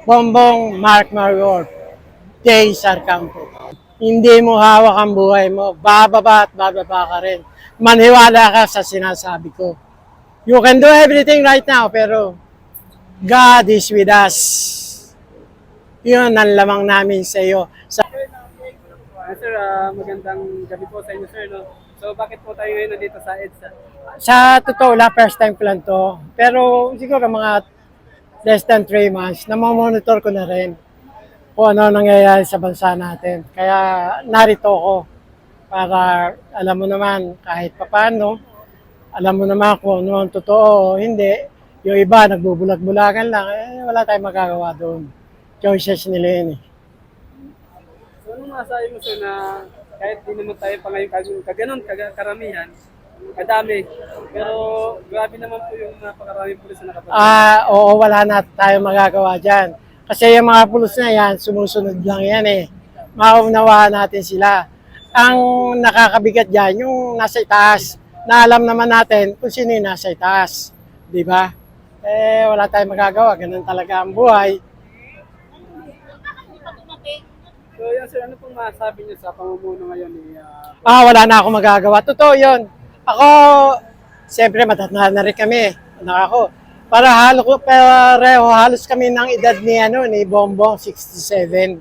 Bongbong Mark Maror, days are counted. Hindi mo hawak ang buhay mo, bababa at bababa ka rin. Maniwala ka sa sinasabi ko. You can do everything right now, pero God is with us. Yun ang lamang namin sa iyo. Sir, magandang gabi po sa inyo, sir. No? So, bakit po tayo ngayon nandito sa EDSA? Sa totoo lang, first time ko lang to. Pero siguro mga less than 3 months, namamonitor ko na rin kung ano nangyayari sa bansa natin. Kaya narito ako para alam mo naman kahit papano, alam mo naman kung ano ang totoo o hindi. Yung iba nagbubulag-bulagan lang, wala tayong magagawa doon. Choices nila yun eh. So, anong masasabi mo, sir, na kahit di naman tayo pa ngayon karamihan, kadami, pero grabe naman po yung napakarami pulis na nakapagod. Oo, wala na tayong magagawa dyan. Kasi yung mga pulos na yan, sumusunod lang yan eh. Maunawaan natin sila. Ang nakakabigat dyan, yung nasa itaas, na alam naman natin kung sino yung nasa itaas. Di ba? Wala tayong magagawa. Ganun talaga ang buhay. So, yan, sir, ano pong masasabi niyo sa pamumuno ngayon ni Wala na akong magagawa. Totoo yun. Ako, siyempre matatanda na rin kami. Anak ako. Pareho halos kami ng edad ni Bongbong, 67.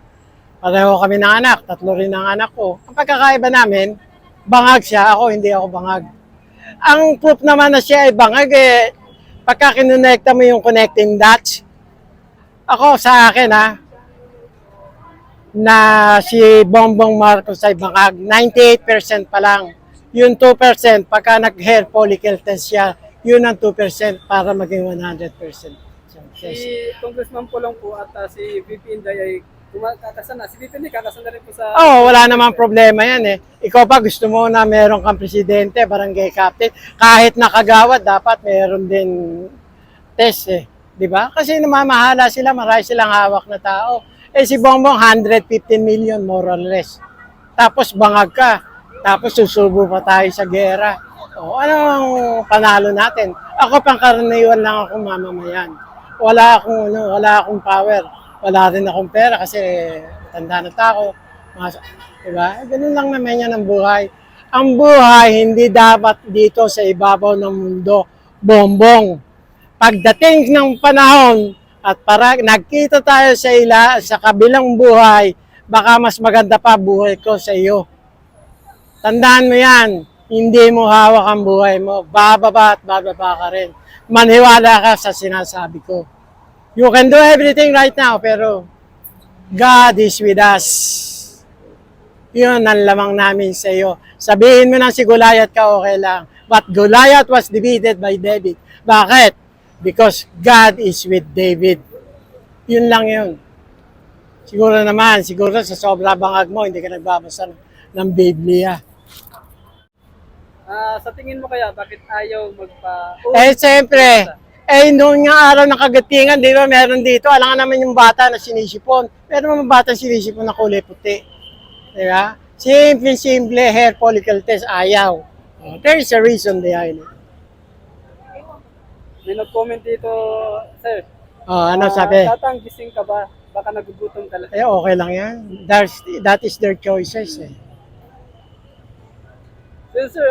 Pareho kami ng anak, 3 rin ang anak ko. Ang pagkakaiba namin, bangag siya, ako hindi ako bangag. Ang proof naman na siya ay bangag pagka kinonekta mo yung connecting dots, ako sa akin na si Bongbong Marcos ay bangag, 98% pa lang. Yung 2%, pagka nag-hair follicle test siya, yun ang 2% para maging 100%. si Congressman Pulong po at si VP Inday ay kakasana. Si VP Inday kakasana rin po sa... Wala namang problema yan eh. Ikaw pa gusto mo na meron kang presidente, barangay captain, kahit nakagawad, dapat meron din test eh. Di ba? Kasi namamahala sila, marami silang hawak na tao. Si Bongbong, 115 million more or less. Tapos bangag ka. Tapos susubo pa tayo sa gera. Anong panalo natin? Ako pangkaraniwan lang akong mamamayan. Wala akong power. Wala rin akong pera kasi tanda na ako. Diba? Ganun lang naman yan ang buhay. Ang buhay hindi dapat dito sa ibabaw ng mundo. Bongbong. Pagdating ng panahon at para nagkita tayo sa kabilang buhay, baka mas maganda pa buhay ko sa iyo. Tandaan mo yan, hindi mo hawak ang buhay mo, bababa at bababa ka rin. Maniwala ka sa sinasabi ko. You can do everything right now, pero God is with us. Yun ang lamang namin sa iyo. Sabihin mo na si Goliath ka, okay lang. But Goliath was defeated by David. Bakit? Because God is with David. Yun lang yun. Siguro sa sobra bangag mo, hindi ka nagbabasa ng Biblia. Sa tingin mo kaya, bakit ayaw magpa... Siyempre, noong nga araw ng kagatingan, di ba, meron dito, alam nga naman yung bata na sinisipon. Meron naman bata sinisipon na kulay puti. Di ba? Simple, hair follicle test, ayaw. There is a reason behind it. May nag-comment dito, sir. Ano sabi? Tatang gising ka ba? Baka nagugutom ka lang. Okay lang yan. That is their choices eh. So, sir,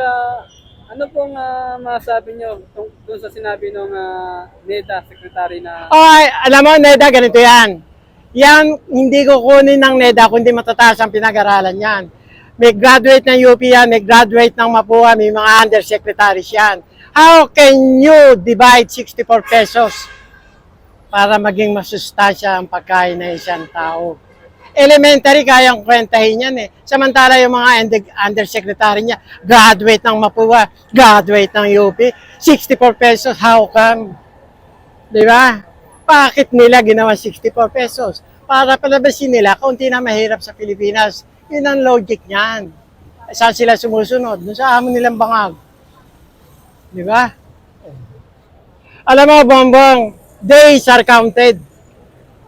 ano pong masasabi nyo doon sa sinabi ng NEDA, secretary na... Alam mo, NEDA, ganito yan. Yan, hindi ko kunin ng NEDA kundi matataas ang pinag-aralan yan. May graduate ng UP yan, may graduate ng Mapua, may mga undersecretaries yan. How can you divide 64 pesos para maging masustansya ang pagkain ng isang tao? Elementary, kayang kwentahin yan eh. Samantala yung mga undersecretary niya, graduate ng Mapua, graduate ng UP, 64 pesos, how come? Di ba? Bakit nila ginawa 64 pesos? Para palabasin nila, kaunti na mahirap sa Pilipinas. Yun ang logic niyan. Saan sila sumusunod? Doon sa hamon nilang bangag. Di ba? Alam mo, Bongbong, days are counted.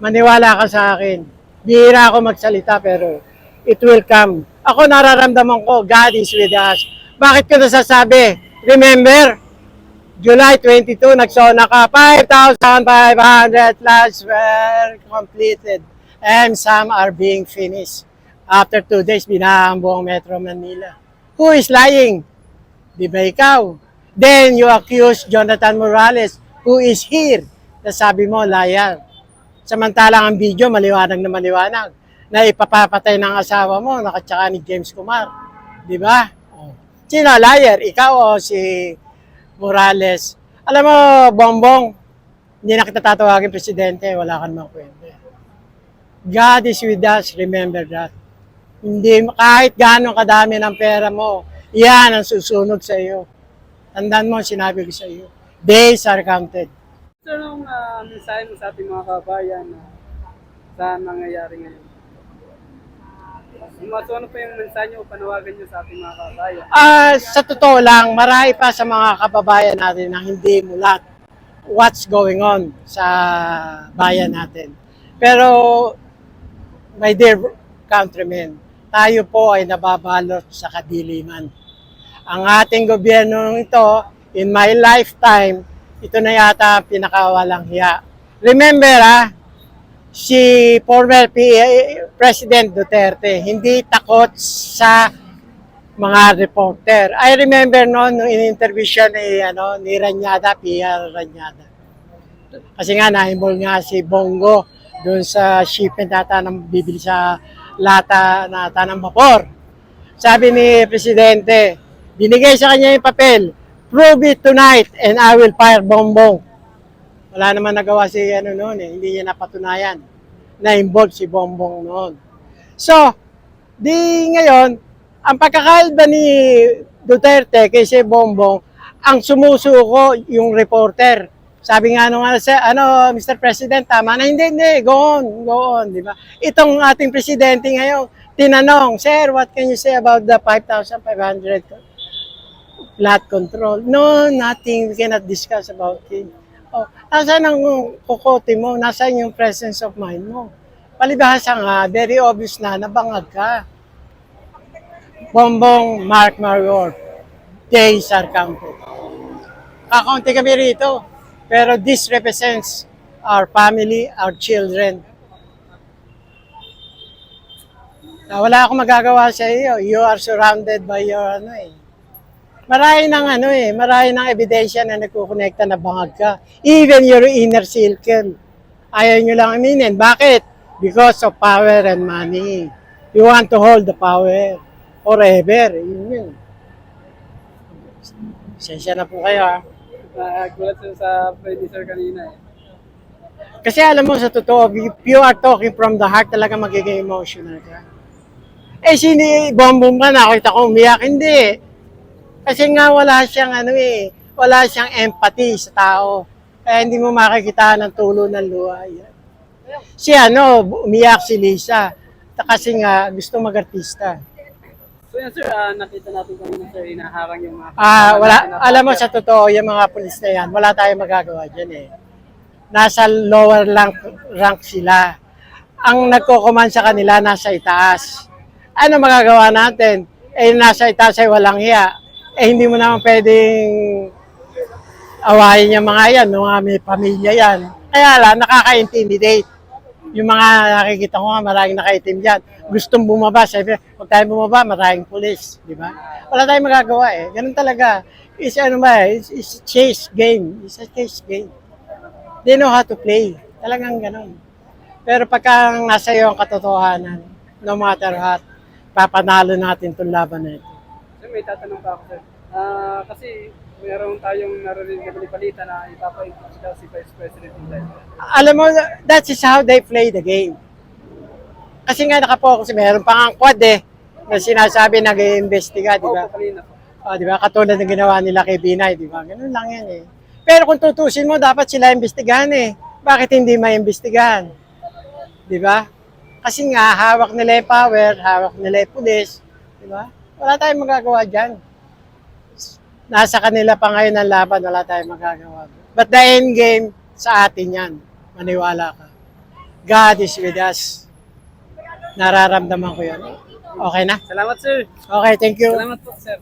Maniwala ka sa akin. Bihira ako magsalita pero it will come. Ako nararamdaman ko, God is with us. Bakit ko nasasabi? Remember, July 22, nagsona ka, 5,500 flats were completed and some are being finished. After 2 days, binaha ang buong Metro Manila. Who is lying? Di ba ikaw? Then you accuse Jonathan Morales, who is here. Sabi mo, liar. Samantalang ang video, maliwanag na maliwanag, na ipapapatay ng asawa mo, nakatsaka ni James Kumar. Di ba? Oh. Sino liar? Ikaw o si Morales? Alam mo, Bongbong, hindi na kita tatawagin presidente, wala ka namang kwento. God is with us, remember that. Hindi, kahit gaano kadami ng pera mo, yan ang susunod sa iyo. Tandaan mo, sinabi ko sa iyo. Days are counted. So, anong mensahe mo sa ating mga kabayan na sa nangyayari ngayon? So, ano pa yung mensahe nyo o panawagan nyo sa ating mga kabayan? Sa totoo lang, marami pa sa mga kababayan natin na hindi mulat what's going on sa bayan natin. Pero, my dear countrymen, tayo po ay nababalot sa kadiliman. Ang ating gobyerno ito, in my lifetime, ito na yata ang pinakawalang hiya. Remember, si former President Duterte, hindi takot sa mga reporter. I remember noon, nung in-interview siya ni Ranyada, PR Ranyada. Kasi nga, na-involve nga si Bongo doon sa shipment nata ng bibili sa lata nata ng vapor. Sabi ni Presidente, binigay sa kanya yung papel, prove it tonight and I will fire Bongbong. Wala naman nagawa si noon hindi niya napatunayan na involved si Bongbong noon. So, di ngayon, ang pagkakaiba ni Duterte kay si Bongbong, ang sumusuko yung reporter. Sabi nga nung Mr. President, tama na, hindi, go on, di ba? Itong ating presidente ngayon, tinanong, Sir, what can you say about the 5,500 flood control? No, nothing, we cannot discuss about it. Oh, nasaan ang kukote mo? Nasaan yung presence of mind mo? Palibhasa nga, very obvious na, nabangag ka. Bongbong, mark my word, days are counted. Kakaunti kami rito. Pero this represents our family, our children. Wala akong magagawa sa iyo. You are surrounded by your Marami ng ebidensya na nagkukonekta na bangag ka. Even your inner circle. Ayaw nyo lang aminin. Bakit? Because of power and money. You want to hold the power forever. Yun. Sensya na po kayo Gulat sa producer kanina Kasi alam mo, sa totoo, if you are talking from the heart, talaga magiging emotional ka. Sini Bongbong ka, nakita ko umiyak, hindi. Kasi nga wala siyang wala siyang empathy sa tao. Kaya hindi mo makikita ng tulo ng luha. Si umiyak si Lisa. Kasi nga gusto mag-artista. So yan sir, nakita natin kanina sir, hinaharang yung mga... Alam mo sa totoo, yung mga pulis na yan, wala tayong magagawa dyan Nasa lower rank sila. Ang nagko-command sa kanila, nasa itaas. Ano magagawa natin? Nasa itaas ay walang hiya. Hindi mo naman pwedeng awayin yung mga yan, mga may pamilya yan. Kaya lang, nakaka-intimidate. Yung mga nakikita ko nga, maraming nakaitim dyan. Gustong bumaba, sabi, huwag tayong bumaba, maraming pulis, di ba? Wala tayong magagawa Ganun talaga. It's a chase game. It's a chase game. They know how to play. Talagang ganun. Pero pagka nasa iyo ang katotohanan, no matter what, papanalo natin itong laban na ito. Sir, may tatanong pa ako sir. Kasi meron tayong narinig na balita na ipapa-impeach daw si Vice President Inday. Alam mo, that is how they play the game. Kasi nga nakapokus, meron pang quad na sinasabi nag-iimbestiga, di ba? Di ba? Katulad ng ginawa nila kay Binay, di ba? Ganun lang yan Pero kung tutusin mo, dapat sila imbestigahan Bakit hindi maimbestigahan? Di ba? Kasi nga, hawak nila yung power, hawak nila yung pulis, di ba? Wala tayong magagawa dyan. Nasa kanila pa ngayon ang laban, wala tayong magagawa. But the end game, sa atin yan. Maniwala ka. God is with us. Nararamdaman ko yan. Okay na? Salamat sir. Okay, thank you. Salamat po sir.